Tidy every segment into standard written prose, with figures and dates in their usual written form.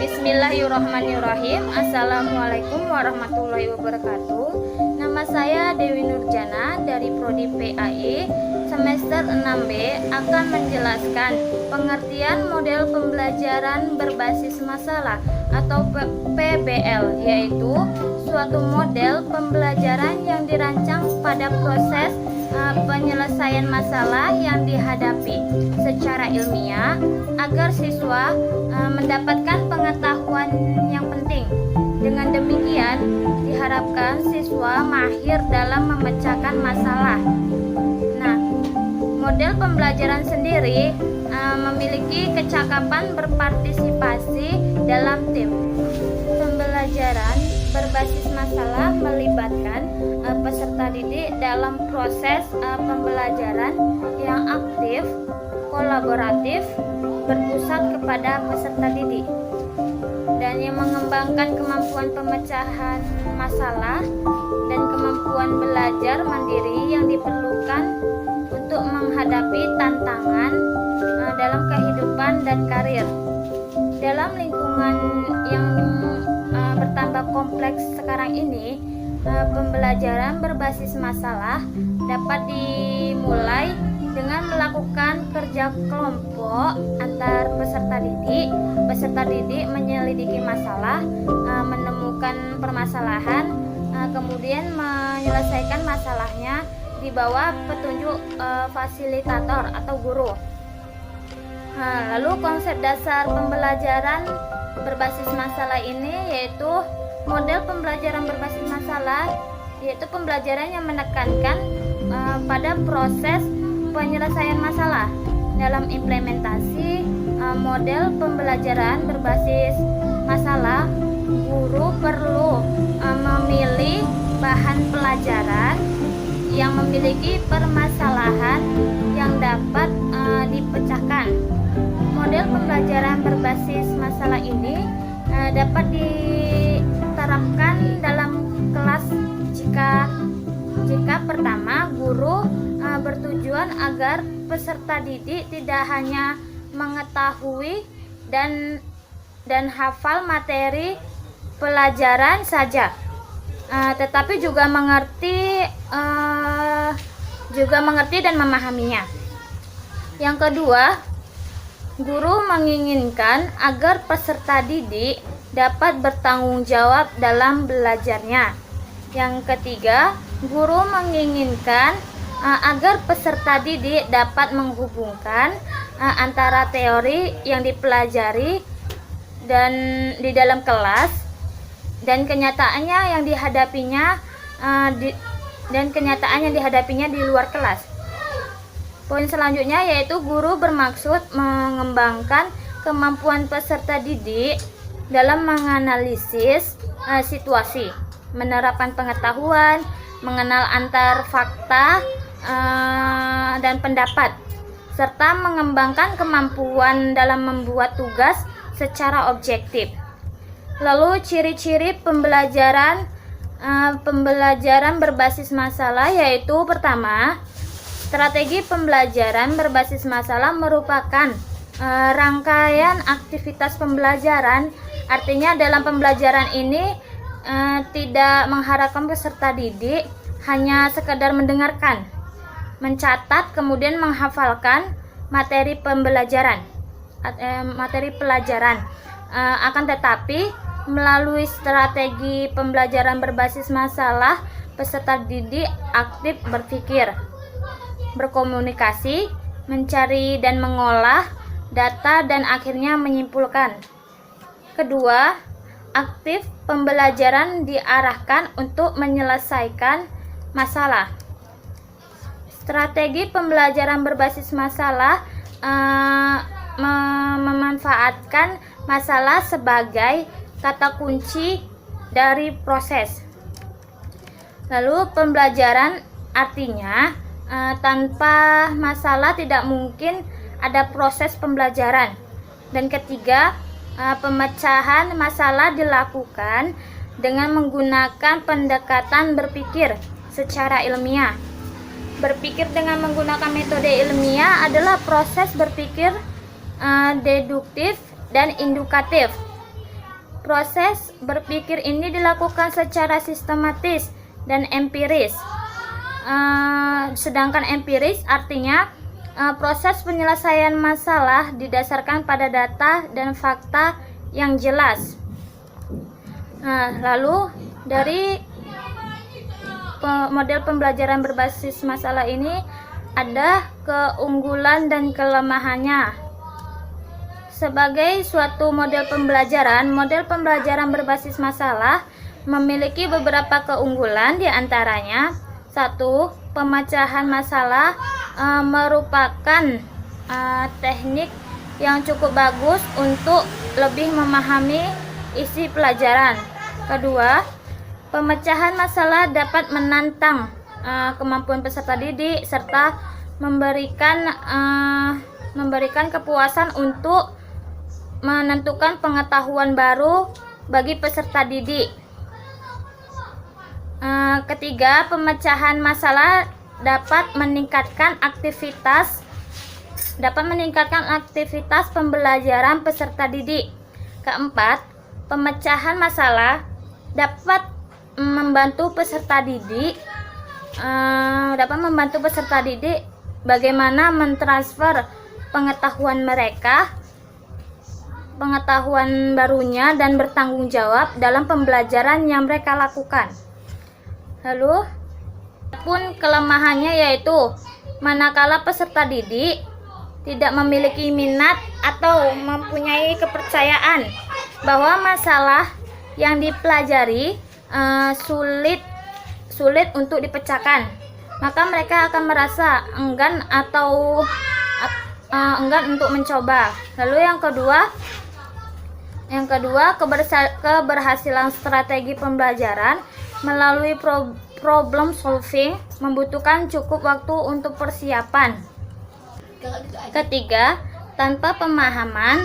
Bismillahirrahmanirrahim. Assalamualaikum warahmatullahi wabarakatuh. Nama saya Dewi Nurjana dari Prodi PAI semester 6B akan menjelaskan pengertian model pembelajaran berbasis masalah atau PBL, yaitu suatu model pembelajaran yang dirancang pada proses penyelesaian masalah yang dihadapi secara ilmiah agar siswa mendapatkan pengetahuan yang penting. Dengan demikian, diharapkan siswa mahir dalam memecahkan masalah. Nah, model pembelajaran sendiri memiliki kecakapan berpartisipasi dalam tim. Pembelajaran berbasis masalah melibatkan peserta didik dalam proses pembelajaran yang aktif, kolaboratif, berpusat kepada peserta didik, dan yang mengembangkan kemampuan pemecahan masalah dan kemampuan belajar mandiri yang diperlukan untuk menghadapi tantangan dalam kehidupan dan karir. Dalam lingkungan yang bertambah kompleks sekarang ini, pembelajaran berbasis masalah dapat dimulai dengan melakukan kerja kelompok antar peserta didik. Peserta didik menyelidiki masalah, menemukan permasalahan, kemudian menyelesaikan masalahnya di bawah petunjuk fasilitator atau guru. Lalu konsep dasar pembelajaran berbasis masalah ini yaitu model pembelajaran berbasis masalah, yaitu pembelajaran yang menekankan pada proses penyelesaian masalah. Dalam implementasi model pembelajaran berbasis masalah, guru perlu memilih bahan pelajaran yang memiliki permasalahan yang dapat dipecahkan. Model pembelajaran berbasis masalah ini dapat diterapkan dalam kelas jika pertama, guru bertujuan agar peserta didik tidak hanya mengetahui dan hafal materi pelajaran saja, tetapi juga mengerti dan memahaminya. Yang kedua, guru menginginkan agar peserta didik dapat bertanggung jawab dalam belajarnya. Yang ketiga, guru menginginkan agar peserta didik dapat menghubungkan antara teori yang dipelajari dan di dalam kelas dan kenyataannya yang dihadapinya di luar kelas. Poin selanjutnya yaitu guru bermaksud mengembangkan kemampuan peserta didik dalam menganalisis situasi, menerapkan pengetahuan, mengenal antar fakta dan pendapat, serta mengembangkan kemampuan dalam membuat tugas secara objektif. Lalu ciri-ciri pembelajaran berbasis masalah yaitu pertama, strategi pembelajaran berbasis masalah merupakan rangkaian aktivitas pembelajaran. Artinya dalam pembelajaran ini tidak mengharapkan peserta didik hanya sekedar mendengarkan, mencatat, kemudian menghafalkan materi pelajaran, akan tetapi melalui strategi pembelajaran berbasis masalah, peserta didik aktif berpikir, berkomunikasi, mencari dan mengolah data, dan akhirnya menyimpulkan. Kedua, aktif pembelajaran diarahkan untuk menyelesaikan masalah. Strategi pembelajaran berbasis masalah memanfaatkan masalah sebagai kata kunci dari proses. Lalu pembelajaran artinya tanpa masalah tidak mungkin ada proses pembelajaran. Dan ketiga, pemecahan masalah dilakukan dengan menggunakan pendekatan berpikir secara ilmiah. Berpikir dengan menggunakan metode ilmiah adalah proses berpikir deduktif dan indukatif. Proses berpikir ini dilakukan secara sistematis dan empiris. Sedangkan empiris artinya proses penyelesaian masalah didasarkan pada data dan fakta yang jelas. Lalu dari model pembelajaran berbasis masalah ini ada keunggulan dan kelemahannya. Sebagai suatu model pembelajaran berbasis masalah memiliki beberapa keunggulan, diantaranya: 1. Pemecahan masalah merupakan teknik yang cukup bagus untuk lebih memahami isi pelajaran. 2. Pemecahan masalah dapat menantang kemampuan peserta didik serta memberikan kepuasan untuk menentukan pengetahuan baru bagi peserta didik. 3. Pemecahan masalah dapat meningkatkan aktivitas pembelajaran peserta didik. 4. Pemecahan masalah dapat membantu peserta didik bagaimana mentransfer pengetahuan barunya dan bertanggung jawab dalam pembelajaran yang mereka lakukan. Lalu pun kelemahannya yaitu manakala peserta didik tidak memiliki minat atau mempunyai kepercayaan bahwa masalah yang dipelajari sulit untuk dipecahkan, maka mereka akan merasa enggan untuk mencoba. Lalu yang kedua, keberhasilan strategi pembelajaran melalui problem solving membutuhkan cukup waktu untuk persiapan. 3. Tanpa pemahaman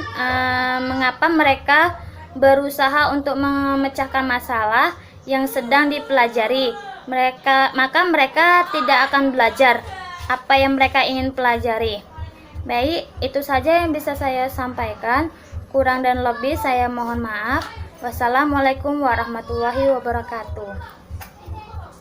mengapa mereka berusaha untuk memecahkan masalah yang sedang dipelajari, maka mereka tidak akan belajar apa yang mereka ingin pelajari. Baik, itu saja yang bisa saya sampaikan. Kurang dan lebih saya mohon maaf. Wassalamualaikum warahmatullahi wabarakatuh.